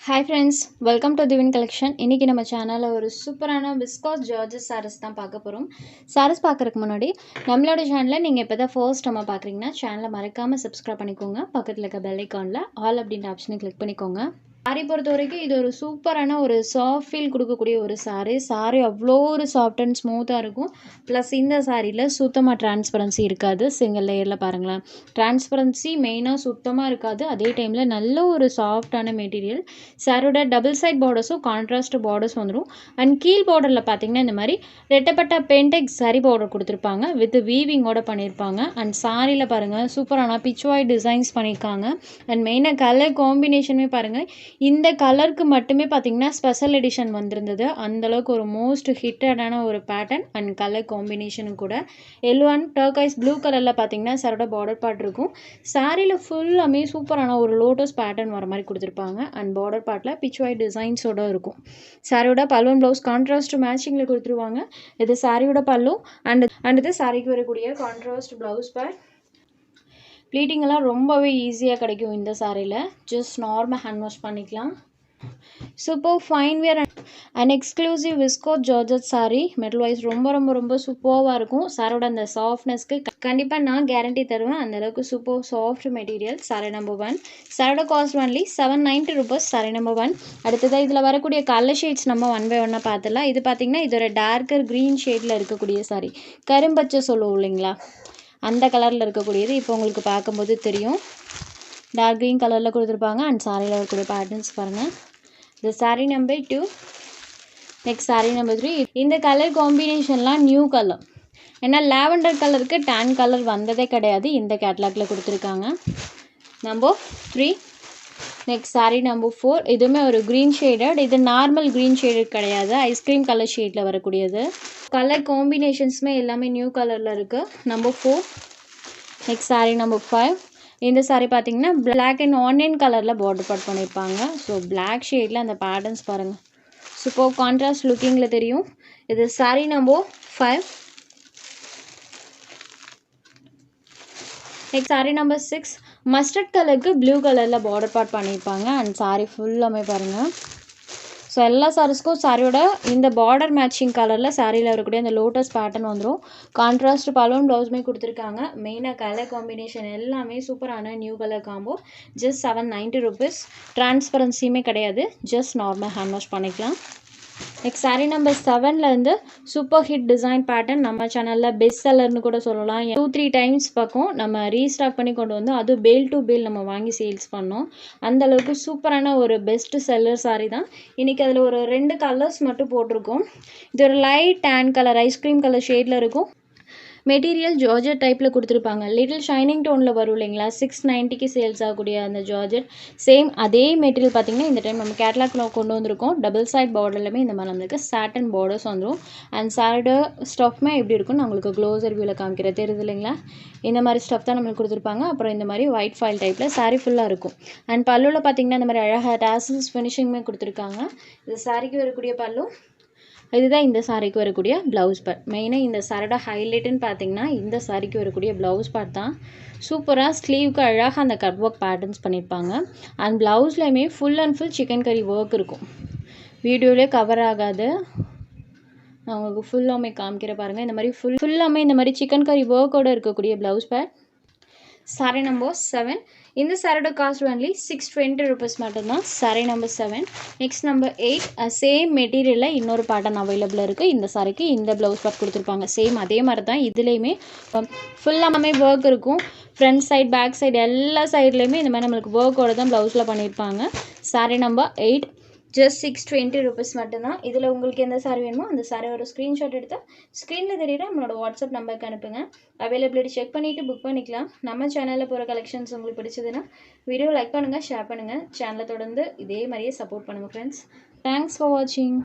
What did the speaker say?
Hi friends, welcome to Divine Collection. இன்னைக்கு நம்ம சேனல்ல ஒரு சூப்பரான விஸ்காஸ் ஜார்ஜஸ் sarees தான் பார்க்க போறோம். sarees பார்க்கறதுக்கு முன்னாடி நம்மளோட சேனலை நீங்க இப்பதான் ஃபர்ஸ்ட் டைம் பார்க்கறீங்கன்னா சேனலை மறக்காம subscribe பண்ணிக்கோங்க. பக்கத்துல இருக்க bell iconல all அப்படிங்கற ஆப்ஷனை click பண்ணிக்கோங்க. சாரி பொறுத்த வரைக்கும் இது ஒரு சூப்பரான ஒரு சாஃப்ட் ஃபீல் கொடுக்கக்கூடிய ஒரு சாரி அவ்வளோ ஒரு சாஃப்ட் அண்ட் ஸ்மூத்தாக இருக்கும். ப்ளஸ் இந்த சாரியில் சுத்தமாக டிரான்ஸ்பரன்சி இருக்காது. சிங்கிள் லேயரில் பாருங்களேன், டிரான்ஸ்பரன்சி மெயினாக சுத்தமாக இருக்காது. அதே டைமில் நல்ல ஒரு சாஃப்டான மெட்டீரியல். சாரியோட டபுள் சைட் பார்டர்ஸும் கான்ட்ராஸ்ட் பார்டர்ஸ் வந்துடும். அண்ட் கீழ் பார்டரில் பார்த்தீங்கன்னா இந்த மாதிரி ரெட்டப்பட்ட பென்டெக்ஸ் சரி பார்டர் கொடுத்துருப்பாங்க, வித் வீவிங்கோட பண்ணியிருப்பாங்க. அண்ட் சாரியில் பாருங்கள் சூப்பரான பிச்வாய் டிசைன்ஸ் பண்ணியிருக்காங்க. அண்ட் மெயினாக கலர் காம்பினேஷனுமே பாருங்கள், இந்த கலருக்கு மட்டுமே பார்த்தீங்கன்னா ஸ்பெஷல் எடிஷன் வந்திருந்தது. அந்தளவுக்கு ஒரு மோஸ்ட் ஹிட்டடான ஒரு பேட்டர்ன் அண்ட் கலர் காம்பினேஷனும் கூட. எல்லோ அண்ட் டர்கைஸ் ப்ளூ கலரில் பார்த்தீங்கன்னா சாரோட பார்டர் பார்ட் இருக்கும். சாரியில் ஃபுல்லாமே சூப்பரான ஒரு லோட்டஸ் பேட்டர்ன் வர மாதிரி கொடுத்துருப்பாங்க. அண்ட் பார்டர் பார்ட்டில் பிச்வாய் டிசைன்ஸோட இருக்கும். சாரியோட பல்லுவன் ப்ளவுஸ் கான்ட்ராஸ்ட் மேட்சிங்கில் கொடுத்துருவாங்க. இது சாரியோட பல்லு அண்ட் இது சாரிக்கு வரக்கூடிய கான்ட்ராஸ்ட் ப்ளவுஸ் பேட். ப்ளீட்டிங் எல்லாம் ரொம்பவே ஈஸியாக கிடைக்கும் இந்த சாரியில். ஜஸ்ட் நார்மல் ஹேண்ட் வாஷ் பண்ணிக்கலாம். Super fine wear and exclusive viscose georgette sari. Metal wise ரொம்ப ரொம்ப ரொம்ப சூப்பராக இருக்கும். சாரோட அந்த சாஃப்ட்னஸ்க்கு கண்டிப்பாக நான் கேரண்டி தருவேன். அந்தளவுக்கு super soft material. Sorry number 1. சாரோட cost only 790 rupees. Sorry number 1. அடுத்ததாக இதில் வரக்கூடிய கலர் ஷேட்ஸ் நம்ம ஒன் பை ஒன்னாக பார்த்துடலாம். இது பார்த்திங்கன்னா இதோட டார்க்கர் க்ரீன் ஷேடில் இருக்கக்கூடிய சாரி, கரும்பச்சை சொல்லுவோம் இல்லைங்களா, அந்த கலரில் இருக்கக்கூடியது இப்போ உங்களுக்கு பார்க்கும்போது தெரியும். டார்க் க்ரீன் கலரில் கொடுத்துருப்பாங்க. அண்ட் சாரியில் வரக்கூடிய பேட்டர்ன்ஸ் பாருங்கள். இது sorry number 2. Next sari number 3. இந்த கலர் காம்பினேஷன்லாம் நியூ கலர். ஏன்னா லாவெண்டர் கலருக்கு டேன் கலர் வந்ததே கிடையாது, இந்த கேட்லாகில் கொடுத்துருக்காங்க. நம்பர் 3. Next sari number 4. இதுவுமே ஒரு க்ரீன் ஷேடட். இது நார்மல் க்ரீன் ஷேடட் கிடையாது, ஐஸ்கிரீம் கலர் ஷேடில் வரக்கூடியது. கலர் காம்பினேஷன்ஸுமே எல்லாமே நியூ கலரில் இருக்குது. நம்பர் 4. Next sari number 5. இந்த சாரி பார்த்தீங்கன்னா பிளாக் அண்ட் ஆனியன் கலரில் பார்டர் பார்ட் பண்ணியிருப்பாங்க. ஸோ பிளாக் ஷேடில் அந்த பேட்டர்ன்ஸ் பாருங்கள், சூப்பர் கான்ட்ராஸ்ட் லுக்கிங்கில் தெரியும். இது sorry number 5. Next sari number 6. Mustard கலருக்கு ப்ளூ கலரில் பார்டர் பார்ட் பண்ணியிருப்பாங்க. அண்ட் சாரி ஃபுல்லாமே பாருங்கள். ஸோ எல்லா சாரீஸ்க்கும் சாரியோட இந்த பார்டர் மேட்சிங் கலரில் சாரியில் வரக்கூடிய அந்த லோட்டஸ் பேட்டர்ன் வந்துடும். கான்ட்ராஸ்ட் பலூன் ப்ளவுஸுமே கொடுத்துருக்காங்க. மெயினாக கலர் காம்பினேஷன் எல்லாமே சூப்பரான new colour combo. Just 790 rupees. டிரான்ஸ்பரன்சியுமே கிடையாது, ஜஸ்ட் நார்மல் ஹேண்ட் வாஷ் பண்ணிக்கலாம். நெக்ஸ்ட் சாரி நம்பர் 7லேருந்து சூப்பர் ஹிட் டிசைன் பேட்டர்ன். நம்ம சேனலில் பெஸ்ட் செல்லர்னு கூட சொல்லலாம். 2-3 டைம்ஸ் பக்கம் நம்ம ரீஸ்டாக் பண்ணி கொண்டு வந்து அது பேல் டு பேல் நம்ம வாங்கி சேல்ஸ் பண்ணோம். அந்தளவுக்கு சூப்பரான ஒரு பெஸ்ட் செல்லர் சாரி தான். இன்றைக்கி அதில் ஒரு 2 கலர்ஸ் மட்டும் போட்டிருக்கோம். இது ஒரு light tan colour ice cream colour ஷேடில் இருக்கும். மெட்டீரியல் ஜார்ஜெட் டைப்பில் கொடுத்துருப்பாங்க. லிட்டில் ஷைனிங் டோனில் வரும் இல்லைங்களா, 690க்கு சேல்ஸ் ஆகக்கூடிய அந்த ஜார்ஜெட் சேம் அதே மெட்டீரியல் பார்த்திங்கன்னா இந்த டைம் நம்ம கேட்லாக்ல கொண்டு வந்திருக்கோம். டபுள் சைட் பார்டர்லையுமே இந்த மாதிரி நம்மளுக்கு சாட்டன் பார்டர்ஸ் வந்துடும். அண்ட் சாரியோட ஸ்டஃப்மே எப்படி இருக்குன்னு நான் உங்களுக்கு க்ளோஸர் வியூவில் காமிக்கிறேன், தெரியுது இல்லைங்களா. இந்த மாதிரி ஸ்டஃப் தான் நம்மளுக்கு கொடுத்துருப்பாங்க. அப்புறம் இந்த மாதிரி ஒயிட் ஃபாயில் டைப்பில் சாரி ஃபுல்லாக இருக்கும். அண்ட் பல்லுவில் பார்த்திங்கன்னா இந்த மாதிரி அழகாக டாசல்ஸ் ஃபினிஷிங்குமே கொடுத்துருக்காங்க. இது சாரிக்கு வரக்கூடிய பல்லு. இதுதான் இந்த சாரிக்கு வரக்கூடிய ப்ளவுஸ் பார்ட். மெயினாக இந்த சாரியோட ஹைலைட்டுன்னு பார்த்தீங்கன்னா இந்த சாரிக்கு வரக்கூடிய ப்ளவுஸ் பார்ட் தான். சூப்பராக ஸ்லீவுக்கு அழகாக அந்த கட் ஒர்க் பேட்டர்ன்ஸ் பண்ணியிருப்பாங்க. அண்ட் ப்ளவுஸ்லையுமே full and full chikankari work இருக்கும். வீடியோவிலே கவர் ஆகாது, நான் உங்களுக்கு ஃபுல்லாமே காமிக்கிற பாருங்கள். இந்த மாதிரி ஃபுல்லாமே இந்த மாதிரி சிக்கன் கறி ஒர்க்கோடு இருக்கக்கூடிய ப்ளவுஸ் பேட். Sorry number 7. இந்த சாரியோட காஸ்ட் ஒன்லி 620 rupees மட்டும்தான். Sorry number 7. Next number 8. Same மெட்டீரியலில் இன்னொரு பேட்டர்ன் அவைலபிளாக இருக்குது. இந்த சாரிக்கு இந்த ப்ளவுஸ் பார்ட் கொடுத்துருப்பாங்க. சேம் அதே மாதிரி தான் இதுலேயுமே ஃபுல்லாமே ஒர்க் இருக்கும். ஃப்ரண்ட் சைட் பேக் சைடு எல்லா சைட்லேயுமே இந்த மாதிரி நம்மளுக்கு ஒர்க்கோடு தான் ப்ளவுஸில் பண்ணியிருப்பாங்க. Sorry number 8. ஜஸ்ட் 620 rupees மட்டும்தான். இதில் உங்களுக்கு எந்த சாரி வேணுமோ அந்த சாரியோட ஸ்க்ரீன்ஷாட் எடுத்து ஸ்க்ரீனில் தெரியுற நம்மளோட வாட்ஸ்அப் நம்பருக்கு அனுப்புங்க. அவைலபிலிட்டி செக் பண்ணிவிட்டு புக் பண்ணிக்கலாம். நம்ம சேனலில் போகிற கலெக்ஷன்ஸ் உங்களுக்கு பிடிச்சதுன்னா வீடியோ லைக் பண்ணுங்கள், ஷேர் பண்ணுங்கள். சேனலை தொடர்ந்து இதே மாதிரியே சப்போர்ட் பண்ணுங்கள் ஃப்ரெண்ட்ஸ். தேங்க்ஸ் ஃபார் வாட்சிங்.